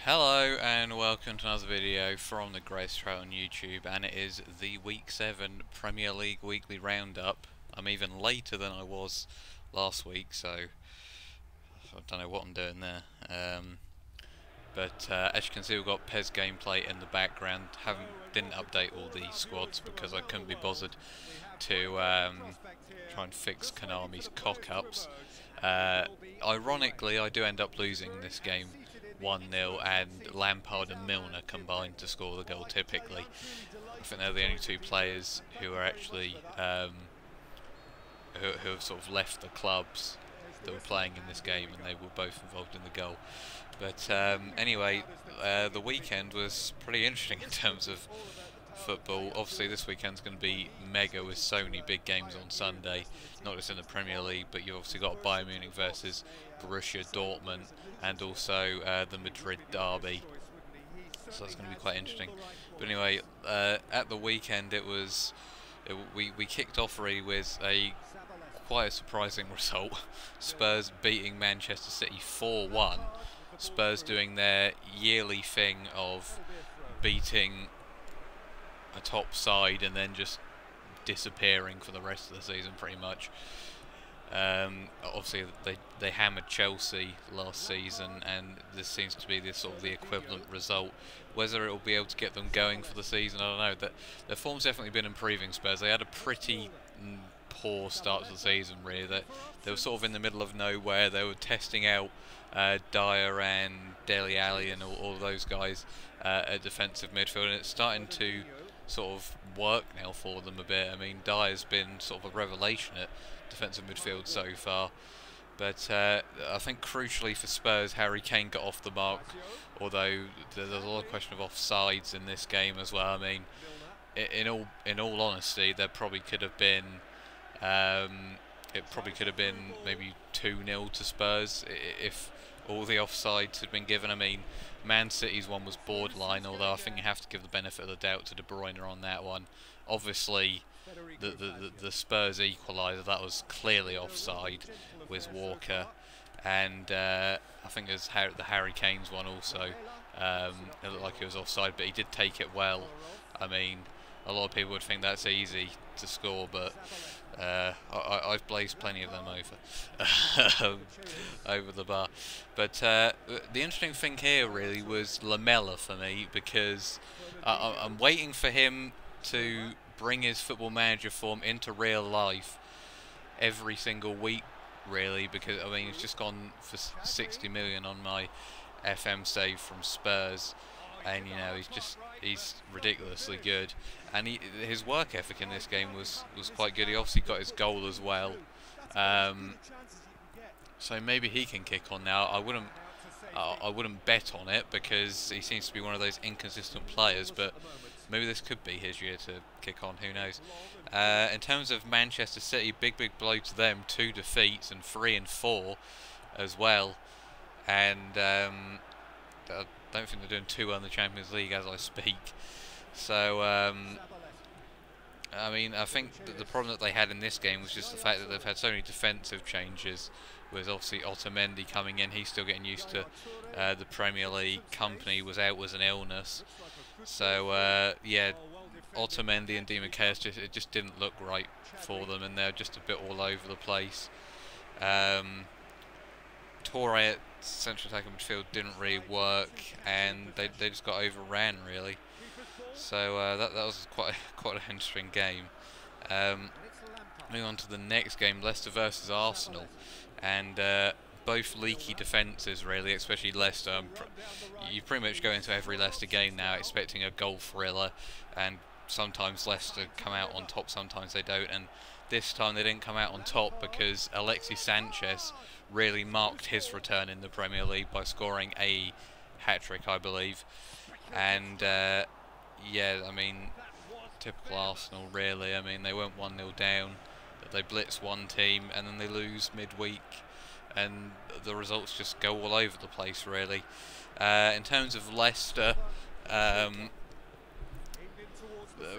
Hello and welcome to another video from the Grace Trail on YouTube, and it is the Week 7 Premier League Weekly Roundup. I'm even later than I was last week, so I don't know what I'm doing there. But as you can see, we've got PES gameplay in the background. Didn't update all the squads because I couldn't be bothered to try and fix Konami's cock-ups. Ironically, I do end up losing this game 1-0, and Lampard and Milner combined to score the goal typically. I think they're the only two players who are actually who have sort of left the clubs that were playing in this game, and they were both involved in the goal. But anyway, the weekend was pretty interesting in terms of football. Obviously this weekend's going to be mega with so many big games on Sunday, not just in the Premier League, but you've obviously got Bayern Munich versus Borussia Dortmund, and also the Madrid derby, so that's going to be quite interesting. But anyway, at the weekend we kicked off really with quite a surprising result. Spurs beating Manchester City 4-1. Spurs doing their yearly thing of beating a top side and then just disappearing for the rest of the season pretty much. Obviously they hammered Chelsea last season, and this seems to be the equivalent result. Whether it will be able to get them going for the season, I don't know. That their form's definitely been improving. Spurs, they had a pretty poor start to the season really. That they were sort of in the middle of nowhere. They were testing out Dyer and Dele Alli and all those guys at defensive midfield, and it's starting to sort of work now for them a bit. I mean, Dyer's been sort of a revelation at defensive midfield so far, but I think crucially for Spurs, Harry Kane got off the mark, although there's a lot of question of offsides in this game as well. I mean, in all honesty, there probably could have been maybe 2-0 to Spurs if all the offsides had been given. I mean, Man City's one was borderline, although I think you have to give the benefit of the doubt to De Bruyne on that one. Obviously, the Spurs equaliser, that was clearly offside with Walker, and I think there's the Harry Kane's one also. It looked like it was offside, but he did take it well. I mean, a lot of people would think that's easy to score, but I've blazed plenty of them over the bar. But the interesting thing here really was Lamela for me, because I'm waiting for him to bring his Football Manager form into real life every single week really, because I mean he's just gone for 60 million on my FM save from Spurs, and you know he's ridiculously good, and his work ethic in this game was quite good. He obviously got his goal as well, so maybe he can kick on now. I wouldn't bet on it because he seems to be one of those inconsistent players, but maybe this could be his year to kick on, who knows. In terms of Manchester City, big blow to them, 2 defeats and 3 and 4 as well, and I don't think they're doing too well in the Champions League as I speak. So I mean, I think that the problem that they had in this game was just the fact that they've had so many defensive changes, with obviously Otamendi coming in. He's still getting used to the Premier League. Company was out with an illness, so yeah, Otamendi and Di Matteo, it just didn't look right for them, and they're just a bit all over the place. Torre at central attacking midfield didn't really work, and they just got overran really. So that was quite an interesting game. Moving on to the next game, Leicester versus Arsenal, and both leaky defences really, especially Leicester. You pretty much go into every Leicester game now expecting a goal thriller, and sometimes Leicester come out on top, sometimes they don't, and this time they didn't come out on top because Alexis Sanchez really marked his return in the Premier League by scoring a hat-trick, I believe. And yeah, I mean, typical Arsenal really. I mean, they went 1-0 down, they blitz one team and then they lose midweek, and the results just go all over the place really. In terms of Leicester,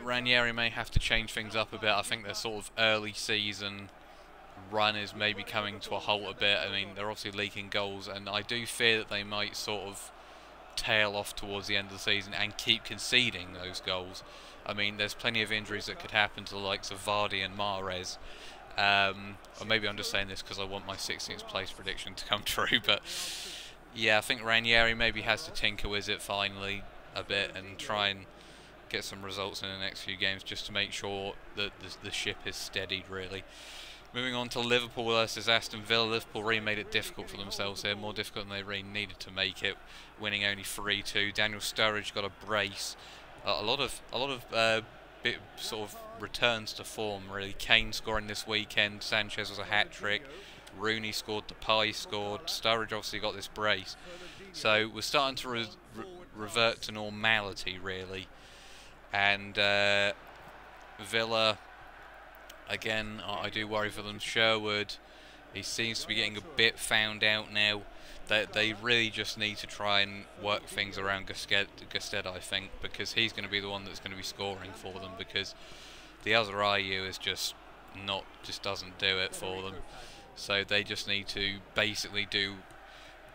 Ranieri may have to change things up a bit. I think their sort of early season run is maybe coming to a halt a bit. I mean, they're obviously leaking goals, and I do fear that they might sort of tail off towards the end of the season and keep conceding those goals. I mean, there's plenty of injuries that could happen to the likes of Vardy and Mahrez. Or maybe I'm just saying this because I want my 16th place prediction to come true, but yeah, I think Ranieri maybe has to tinker with it finally a bit and try and get some results in the next few games just to make sure that the ship is steadied, really. Moving on to Liverpool versus Aston Villa. Liverpool really made it difficult for themselves here, more difficult than they really needed to make it, winning only 3-2. Daniel Sturridge got a brace. A lot of bit sort of returns to form, really. Kane scoring this weekend, Sanchez was a hat-trick, Rooney scored, Depay scored, Sturridge obviously got this brace. So we're starting to revert to normality, really. And Villa, again, I do worry for them. Sherwood, he seems to be getting a bit found out now. They really just need to try and work things around Gusted, I think, because he's going to be the one that's going to be scoring for them, because the other IU is just doesn't do it for them. So they just need to basically do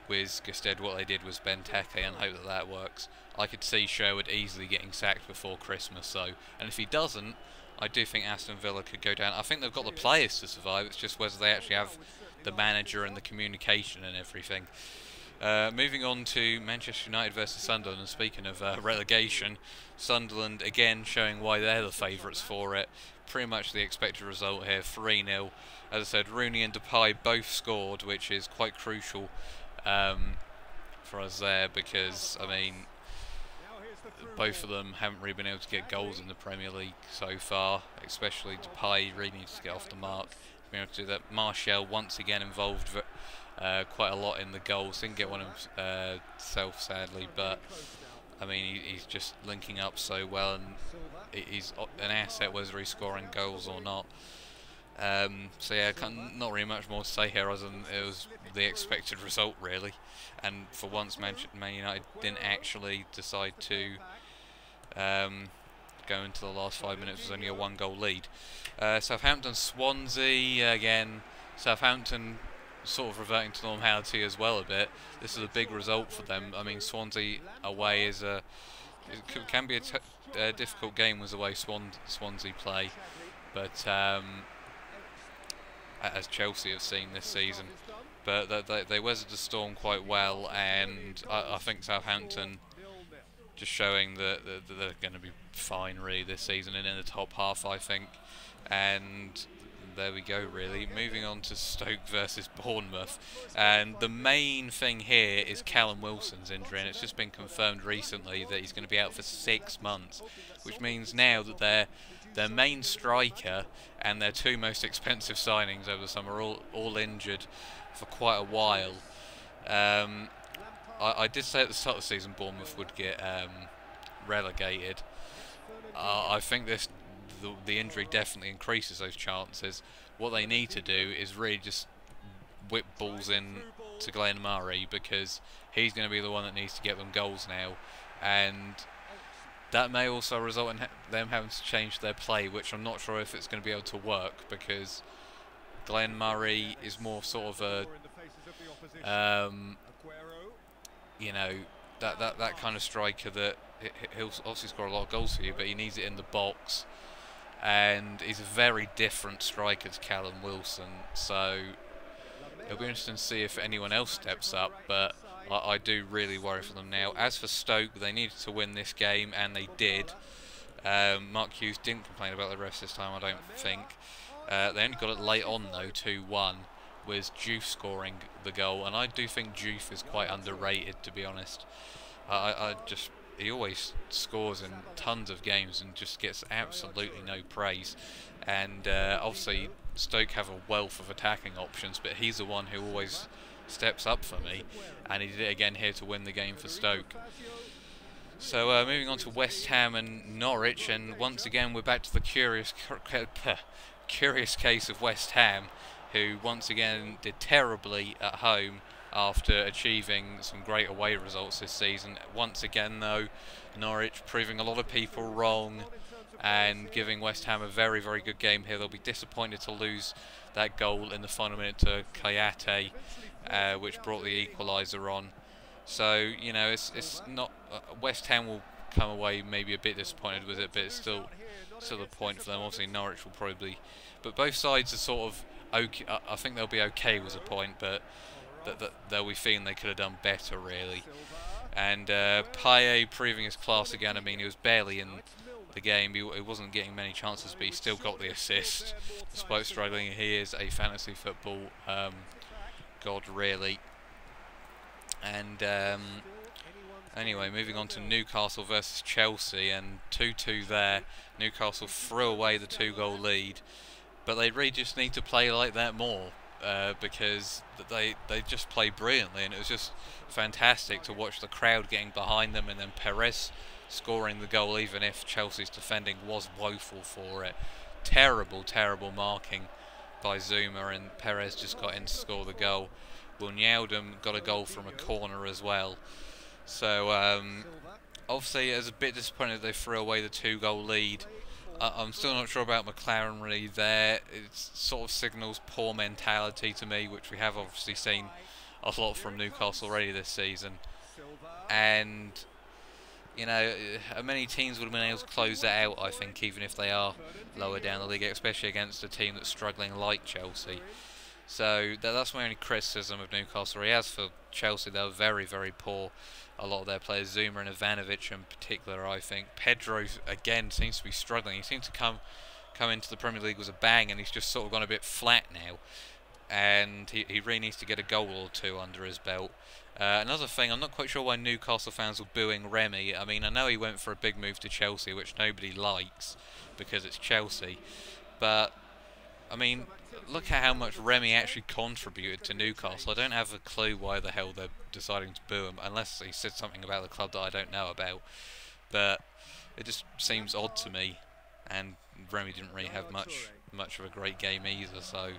with Gusted what they did with Benteke and hope that that works. I could see Sherwood easily getting sacked before Christmas, though, and if he doesn't, I do think Aston Villa could go down. I think they've got the players to survive. It's just whether they actually have the manager and the communication and everything. Moving on to Manchester United versus Sunderland, and speaking of relegation, Sunderland again showing why they're the favourites for it. Pretty much the expected result here, 3-0. As I said, Rooney and Depay both scored, which is quite crucial for us there, because, I mean, both of them haven't really been able to get goals in the Premier League so far, especially Depay really needs to get off the mark. Being able to do that. Martial once again involved quite a lot in the goals. Didn't get one himself, sadly, but I mean he's just linking up so well, and he's an asset whether he's scoring goals or not. So yeah, not really much more to say here other than it was the expected result, really. And for once, Man United didn't actually decide to go into the last 5 minutes. It was only a 1-goal lead. Southampton, Swansea, again, Southampton sort of reverting to normality as well a bit. This is a big result for them. I mean, Swansea away is can be a difficult game with the way Swansea play, but as Chelsea have seen this season. But they weathered the storm quite well, and I think Southampton just showing that they're going to be fine really this season and in the top half, I think. And there we go, really. Moving on to Stoke versus Bournemouth, and the main thing here is Callum Wilson's injury, and it's just been confirmed recently that he's going to be out for 6 months, which means now that their main striker and their two most expensive signings over the summer are all injured for quite a while. I did say at the start of the season Bournemouth would get relegated. I think the injury definitely increases those chances. What they need to do is really just whip balls in to Glenn Murray, because he's going to be the one that needs to get them goals now, and that may also result in them having to change their play, which I'm not sure if it's going to be able to work, because Glenn Murray is more sort of a you know, that kind of striker that he'll obviously score a lot of goals for you, but he needs it in the box, and he's a very different striker to Callum Wilson, so it'll be interesting to see if anyone else steps up, but I do really worry for them now. As for Stoke, they needed to win this game, and they did. Mark Hughes didn't complain about the refs this time, I don't think. They only got it late on though, 2-1, with Juve scoring the goal, and I do think Juve is quite underrated, to be honest. He always scores in tons of games and just gets absolutely no praise. And obviously Stoke have a wealth of attacking options, but he's the one who always steps up for me, and he did it again here to win the game for Stoke. So moving on to West Ham and Norwich, and once again we're back to the curious case of West Ham, who once again did terribly at home after achieving some great away results this season. Once again though, Norwich proving a lot of people wrong and giving West Ham a very, very good game here. They'll be disappointed to lose that goal in the final minute to Kayate, which brought the equaliser on. So you know, it's not West Ham will come away maybe a bit disappointed with it, but it's still a point for them. Obviously, Norwich will probably, but both sides are sort of okay. I think they'll be okay with a point, but that they'll be feeling they could have done better really. And Payet proving his class again. I mean, he was barely in the game. He wasn't getting many chances, but he still got the assist despite struggling. He is a fantasy football god, really. And anyway, moving on to Newcastle versus Chelsea, and 2-2 there. Newcastle threw away the 2-goal lead, but they really just need to play like that more. Because they just play brilliantly, and it was just fantastic to watch the crowd getting behind them, and then Perez scoring the goal even if Chelsea's defending was woeful for it. Terrible marking by Zuma, and Perez just got in to score the goal. Wijnaldum got a goal from a corner as well. So obviously it was a bit disappointed they threw away the 2-goal lead. I'm still not sure about McLaren really there. It sort of signals poor mentality to me, which we have obviously seen a lot from Newcastle already this season. And, you know, many teams would have been able to close that out, I think, even if they are lower down the league, especially against a team that's struggling like Chelsea. So that's my only criticism of Newcastle. As for Chelsea, they were very poor. A lot of their players, Zuma and Ivanovic in particular, I think. Pedro, again, seems to be struggling. He seems to come into the Premier League with a bang, and he's just sort of gone a bit flat now. And he really needs to get a goal or two under his belt. Another thing, I'm not quite sure why Newcastle fans were booing Remy. I mean, I know he went for a big move to Chelsea, which nobody likes, because it's Chelsea. But, I mean, look at how much Remy actually contributed to Newcastle. I don't have a clue why the hell they're deciding to boo him, unless he said something about the club that I don't know about. But it just seems odd to me, and Remy didn't really have much of a great game either. So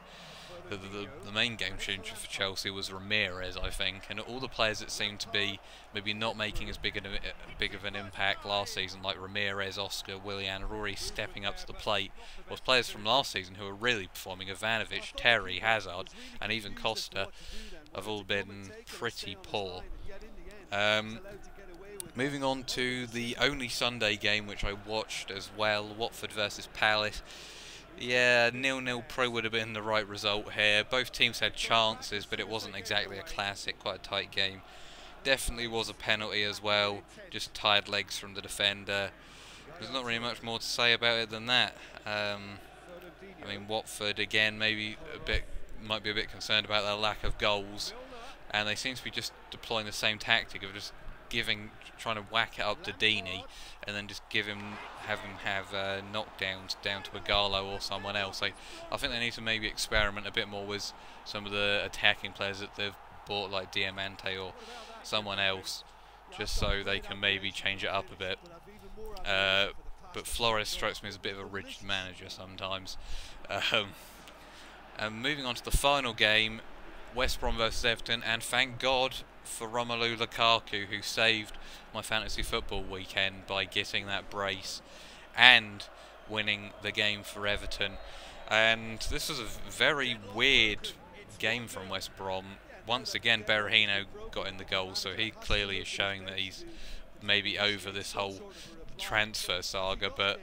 the main game changer for Chelsea was Ramirez, I think, and all the players that seemed to be maybe not making as big of an impact last season, like Ramirez, Oscar, Willian, are already stepping up to the plate. Was players from last season who are really performing, Ivanovic, Terry, Hazard, and even Costa, have all been pretty poor. Moving on to the only Sunday game which I watched as well, Watford versus Palace. Yeah, 0-0 probably would have been the right result here. Both teams had chances, but it wasn't exactly a classic, quite a tight game. Definitely was a penalty as well, just tired legs from the defender. There's not really much more to say about it than that. I mean, Watford, again, might be a bit concerned about their lack of goals, and they seem to be just deploying the same tactic of just trying to whack it up to Deeney, and then just have him have knockdowns down to Igalo or someone else. I think they need to maybe experiment a bit more with some of the attacking players that they've bought, like Diamante or someone else, just so they can maybe change it up a bit. But Flores strikes me as a bit of a rigid manager sometimes. And moving on to the final game, West Brom versus Everton, and thank God for Romelu Lukaku, who saved my fantasy football weekend by getting that brace and winning the game for Everton. And this was a very weird game from West Brom. Once again, Berahino got in the goal, so he clearly is showing that he's maybe over this whole transfer saga, but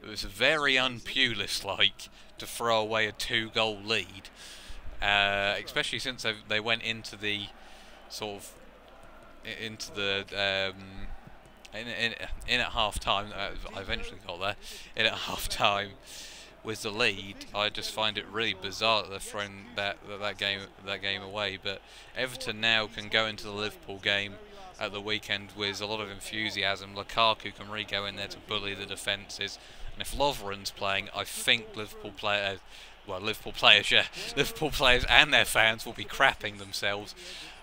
it was very un-Pulis-like to throw away a 2-goal lead, especially since they went into the sort of in at half time. I eventually got there. In at half time with the lead. I just find it really bizarre that they're throwing that game away. But Everton now can go into the Liverpool game at the weekend with a lot of enthusiasm. Lukaku can really go in there to bully the defences, and if Lovren's playing, I think Liverpool players and their fans will be crapping themselves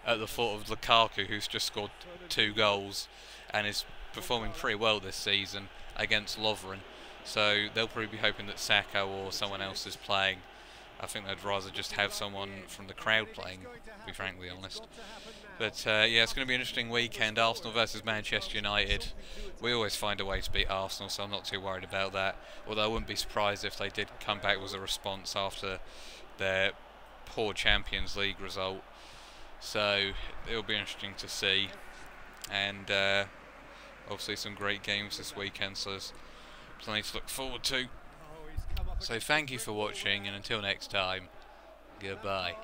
at the thought of Lukaku, who's just scored 2 goals and is performing pretty well this season against Lovren. So they'll probably be hoping that Saka or someone else is playing. I think they'd rather just have someone from the crowd playing, to be frankly honest. But yeah, it's going to be an interesting weekend. Arsenal versus Manchester United. We always find a way to beat Arsenal, so I'm not too worried about that. Although I wouldn't be surprised if they did come back with a response after their poor Champions League result. So it'll be interesting to see. and obviously some great games this weekend, so there's plenty to look forward to. So thank you for watching, and until next time, goodbye.